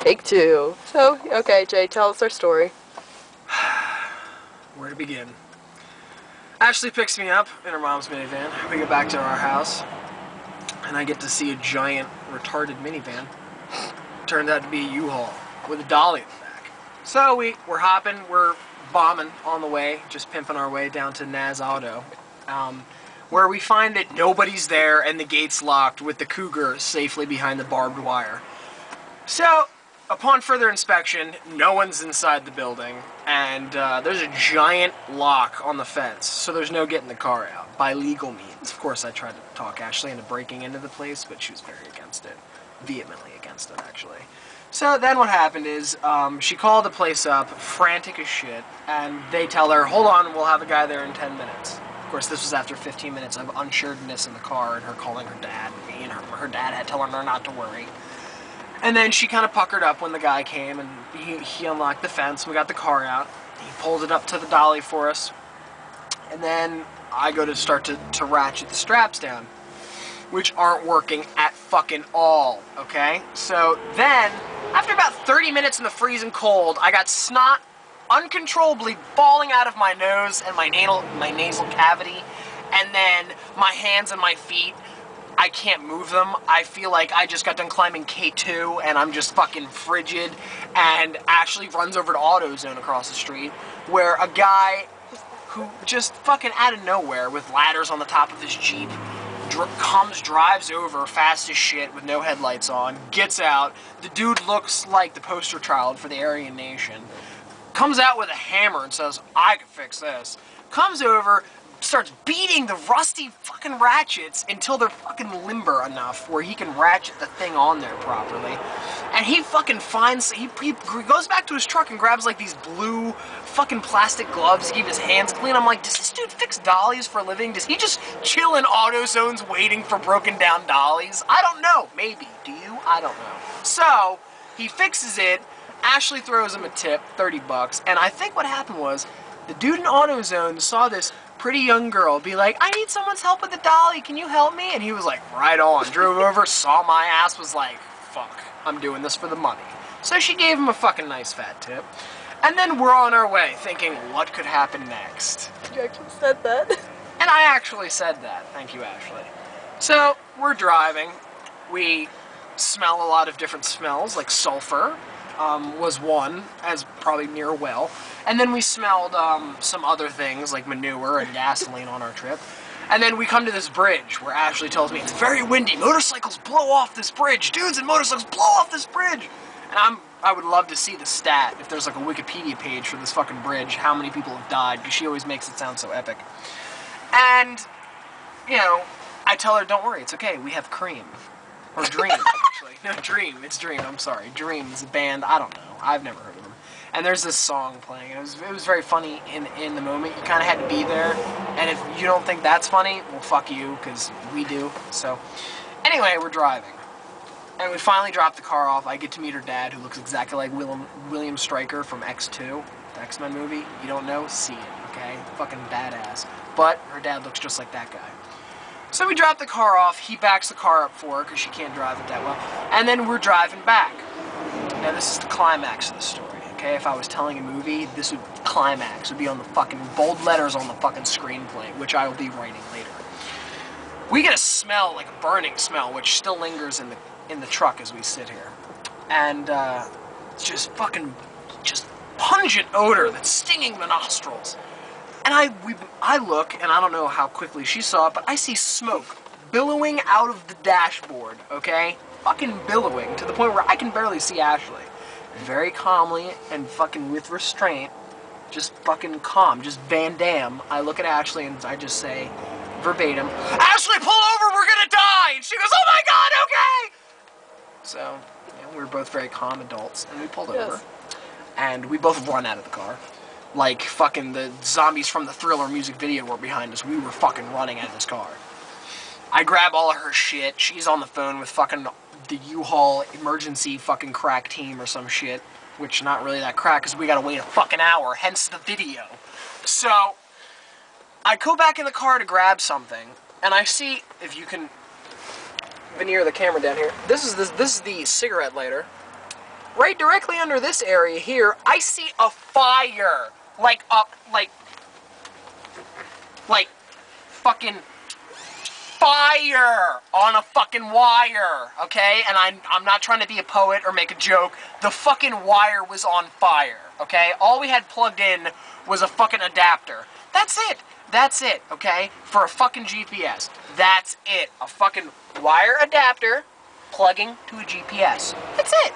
Take two. So, okay, Jay, tell us our story. Where to begin? Ashley picks me up in her mom's minivan. We get back to our house, and I get to see a giant, retarded minivan. Turned out to be a Uhaul with a dolly in the back. So we're hopping, we're bombing on the way, just pimping our way down to Naz Auto, where we find that nobody's there and the gate's locked with the Cougar safely behind the barbed wire. So, upon further inspection, no one's inside the building, and there's a giant lock on the fence, so there's no getting the car out by legal means. Of course, I tried to talk Ashley into breaking into the place, but she was very against it. Vehemently against it, actually. So then what happened is, she called the place up, frantic as shit, and they tell her, hold on, we'll have a guy there in 10 minutes. Of course, this was after 15 minutes of unsuredness in the car, and her calling her dad, and her dad had telling her not to worry. And then she kind of puckered up when the guy came, and he unlocked the fence. We got the car out. He pulled it up to the dolly for us. And then I go to start to ratchet the straps down, which aren't working at fucking all, okay? So then, after about 30 minutes in the freezing cold, I got snot uncontrollably falling out of my nose and my nasal cavity, and then my hands and my feet, I can't move them. I feel like I just got done climbing K2 and I'm just fucking frigid. And Ashley runs over to AutoZone across the street, where a guy who just fucking out of nowhere with ladders on the top of his Jeep drives over fast as shit with no headlights on, gets out. The dude looks like the poster child for the Aryan Nation. Comes out with a hammer and says, I can fix this. Comes over, starts beating the rusty fucking ratchets until they're fucking limber enough where he can ratchet the thing on there properly. And he fucking finds, he goes back to his truck and grabs like these blue fucking plastic gloves to keep his hands clean. I'm like, does this dude fix dollies for a living? Does he just chill in AutoZones waiting for broken down dollies? I don't know. Maybe. Do you? I don't know. So, he fixes it. Ashley throws him a tip, 30 bucks. And I think what happened was, the dude in AutoZone saw this pretty young girl be like, I need someone's help with the dolly, can you help me? And he was like, right on. Drove over, saw my ass, was like, fuck, I'm doing this for the money. So she gave him a fucking nice fat tip. And then we're on our way, thinking, what could happen next? You actually said that. And I actually said that. Thank you, Ashley. So, we're driving. We smell a lot of different smells, like sulfur. Was one, as probably near a well. And then we smelled some other things like manure and gasoline on our trip. And then we come to this bridge where Ashley tells me it's very windy. Motorcycles blow off this bridge. Dudes and motorcycles blow off this bridge. And I would love to see the stat, if there's like a Wikipedia page for this fucking bridge, how many people have died, because she always makes it sound so epic. And, you know, I tell her, don't worry, it's okay, we have Cream. Or Dream, actually. No, Dream. It's Dream. I'm sorry. Dream is a band. I don't know. I've never heard of them. And there's this song playing. It was very funny in the moment. You kind of had to be there. And if you don't think that's funny, well, fuck you, because we do. So, anyway, we're driving. And we finally drop the car off. I get to meet her dad, who looks exactly like William Stryker from X2, the X-Men movie. You don't know? See it, okay? Fucking badass. But her dad looks just like that guy. So we drop the car off, he backs the car up for her because she can't drive it that well, and then we're driving back. Now this is the climax of the story, okay? If I was telling a movie, this would climax, would be on the fucking bold letters on the fucking screenplay, which I will be writing later. We get a smell, like a burning smell, which still lingers in the truck as we sit here. And it's just fucking, just pungent odor that's stinging the nostrils. And I look, and I don't know how quickly she saw it, but I see smoke billowing out of the dashboard, okay? Fucking billowing, to the point where I can barely see Ashley. Very calmly, and fucking with restraint, just fucking calm, just Van Damme, I look at Ashley and I just say, verbatim, Ashley, pull over, we're gonna die! And she goes, oh my god, okay! So, yeah, we were both very calm adults, and we pulled over. And we both run out of the car. Like fucking the zombies from the Thriller music video were behind us. We were fucking running out of this car. I grab all of her shit. She's on the phone with fucking the U-Haul emergency fucking crack team or some shit. Which not really that crack, because we gotta wait a fucking hour, hence the video. So, I go back in the car to grab something, and I see, if you can veneer the camera down here, this is the cigarette lighter right directly under this area here, I see a fire. Like fucking fire on a fucking wire, okay? And I'm not trying to be a poet or make a joke. The fucking wire was on fire, okay? All we had plugged in was a fucking adapter. That's it. That's it, okay? For a fucking GPS. That's it. A fucking wire adapter plugging to a GPS. That's it.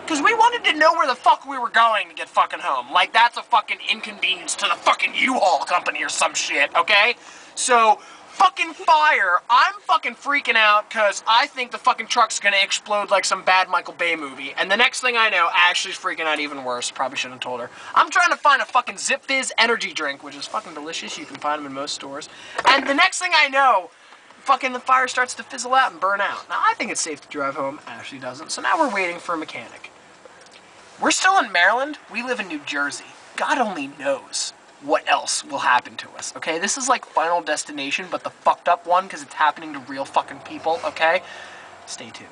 Because we wanted to know where the fuck we were going to get fucking home. Like, that's a fucking inconvenience to the fucking Uhaul company or some shit, okay? So, fucking fire. I'm fucking freaking out because I think the fucking truck's gonna explode like some bad Michael Bay movie. And the next thing I know, Ashley's freaking out even worse. Probably shouldn't have told her. I'm trying to find a fucking Zip Fizz energy drink, which is fucking delicious. You can find them in most stores. And the next thing I know, fucking the fire starts to fizzle out and burn out. Now, I think it's safe to drive home. Ashley doesn't. So now we're waiting for a mechanic. We're still in Maryland. We live in New Jersey. God only knows what else will happen to us, okay? This is like Final Destination, but the fucked up one because it's happening to real fucking people, okay? Stay tuned.